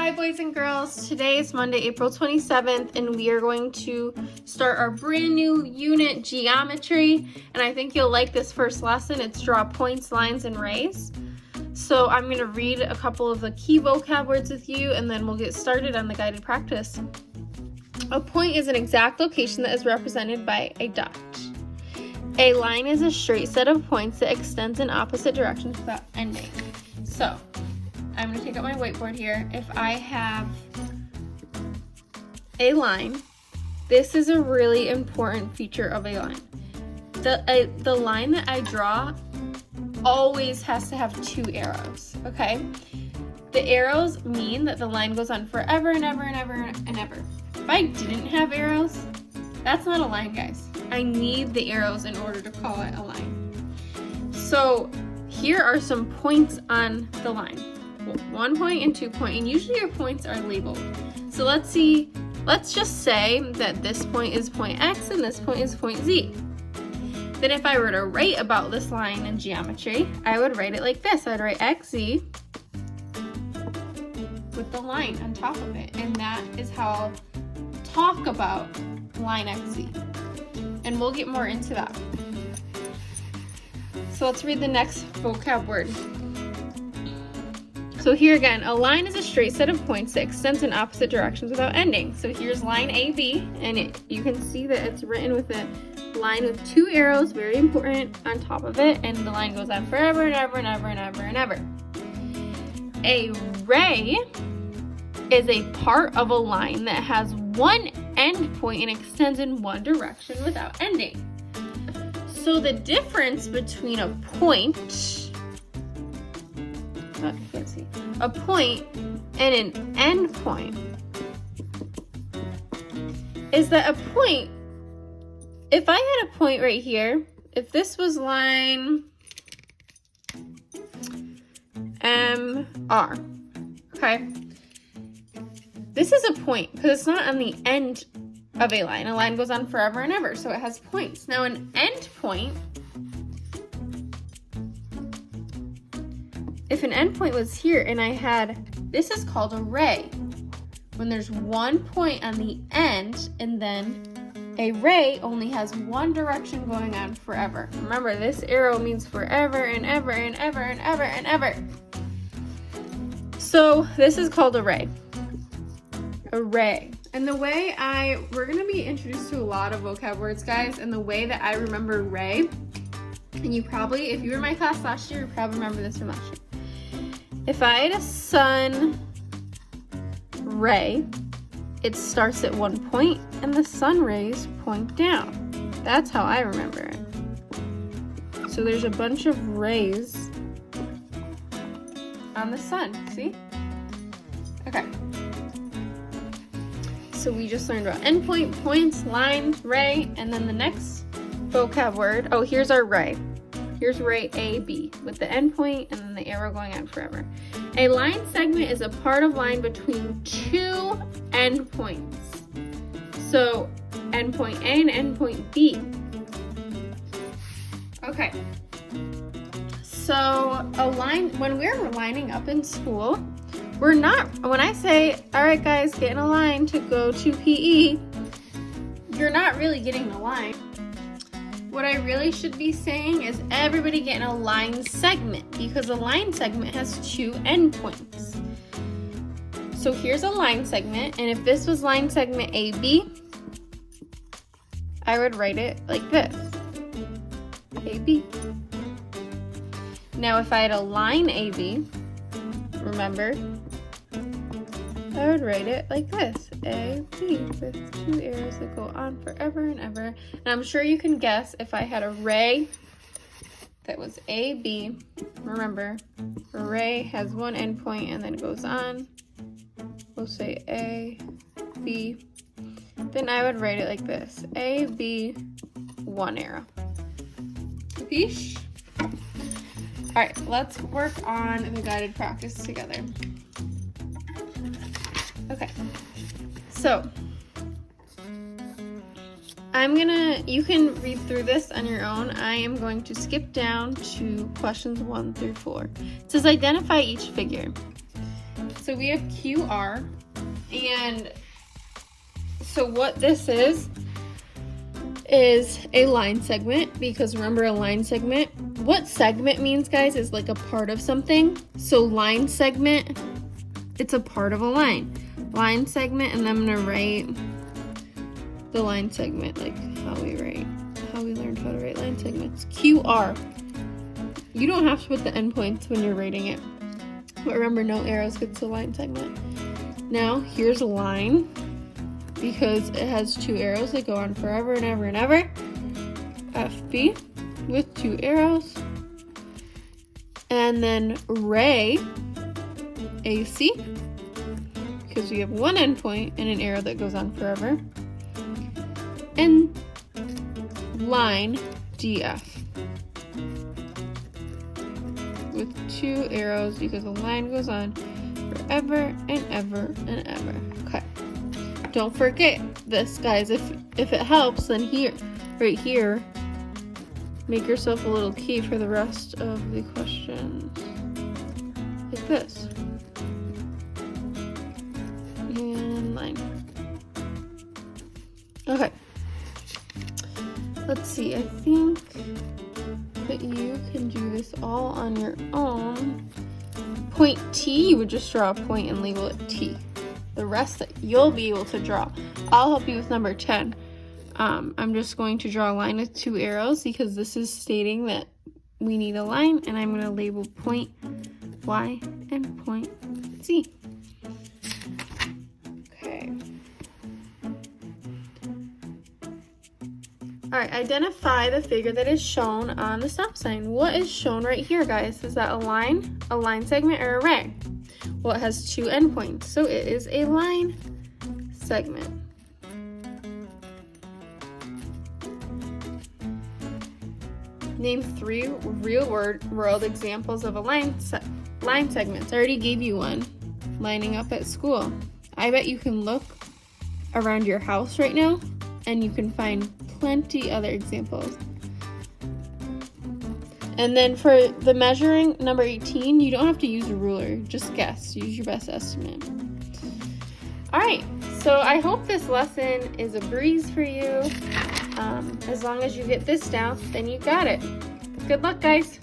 Hi boys and girls, today is Monday, April 27th, and we are going to start our brand new unit, geometry, and I think you'll like this first lesson. It's draw points, lines, and rays. So I'm going to read a couple of the key vocab words with you, and then we'll get started on the guided practice. A point is an exact location that is represented by a dot. A line is a straight set of points that extends in opposite directions without ending. So I'm going to take out my whiteboard here. If I have a line, this is a really important feature of a line. The line that I draw always has to have two arrows, okay? The arrows mean that the line goes on forever and ever and ever and ever. If I didn't have arrows, that's not a line, guys. I need the arrows in order to call it a line. So here are some points on the line. 1 point and 2 point, and usually your points are labeled. So let's just say that this point is point X and this point is point Z. Then if I were to write about this line in geometry, I would write it like this. I'd write XZ with the line on top of it, and that is how I'll talk about line XZ. And we'll get more into that. So let's read the next vocab word. So here again, a line is a straight set of points that extends in opposite directions without ending. So here's line AB, and you can see that it's written with a line with two arrows, very important, on top of it, and the line goes on forever and ever and ever and ever and ever. A ray is a part of a line that has one end point and extends in one direction without ending. So the difference between a point and an end point is that a point, if I had a point right here, if this was line MR, okay, this is a point because it's not on the end of a line. A line goes on forever and ever, so it has points. Now an end point, if an endpoint was here and I had, this is called a ray. When there's one point on the end and then a ray only has one direction going on forever. Remember, this arrow means forever and ever and ever and ever and ever. So this is called a ray. A ray. And the way we're gonna be introduced to a lot of vocab words, guys, and the way that I remember ray, and you probably, if you were in my class last year, you probably remember this from last year. If I had a sun ray, it starts at one point and the sun rays point down. That's how I remember it. So there's a bunch of rays on the sun, see? Okay. So we just learned about endpoint, points, line, ray, and then the next vocab word, oh, here's our ray. Here's ray AB with the endpoint and then the arrow going on forever. A line segment is a part of line between two endpoints. So endpoint A and endpoint B. Okay. So a line, when we're lining up in school, we're not, when I say, all right guys, get in a line to go to PE, you're not really getting a line. What I really should be saying is everybody get in a line segment, because a line segment has two endpoints. So here's a line segment, and if this was line segment AB, I would write it like this, AB. Now if I had a line AB, remember, I would write it like this, AB, with two arrows that go on forever and ever. And I'm sure you can guess if I had a ray that was AB, remember, a ray has one endpoint and then it goes on. We'll say A, B. Then I would write it like this, A, B, one arrow. Capiche? All right, let's work on the guided practice together. Okay, so you can read through this on your own. I am going to skip down to questions 1 through 4. It says identify each figure. So we have QR, and so what this is a line segment, because remember a line segment, what segment means, guys, is like a part of something. So line segment, it's a part of a line. Line segment, and I'm gonna write the line segment like how we learned how to write line segments. QR. You don't have to put the endpoints when you're writing it. But remember, no arrows gets the line segment. Now, here's a line, because it has 2 arrows that go on forever and ever and ever. FB with 2 arrows. And then ray, AC, because we have 1 endpoint and an arrow that goes on forever. And line, DF, with 2 arrows, because the line goes on forever and ever and ever. Okay. Don't forget this, guys. If it helps, then here, right here, make yourself a little key for the rest of the questions. Like this. And line. Okay. Let's see. I think that you can do this all on your own. Point T, you would just draw a point and label it T. The rest that you'll be able to draw. I'll help you with number 10. I'm just going to draw a line with 2 arrows, because this is stating that we need a line, and I'm going to label point Y and point Z. Okay. Alright, identify the figure that is shown on the stop sign. What is shown right here, guys? Is that a line segment, or a ray? Well, it has 2 endpoints, so it is a line segment. Name 3 real-world examples of a line segments. I already gave you one, lining up at school. I bet you can look around your house right now, and you can find plenty other examples. And then for the measuring, number 18, you don't have to use a ruler. Just guess. Use your best estimate. All right. So I hope this lesson is a breeze for you. As long as you get this down, then you got it. Good luck, guys.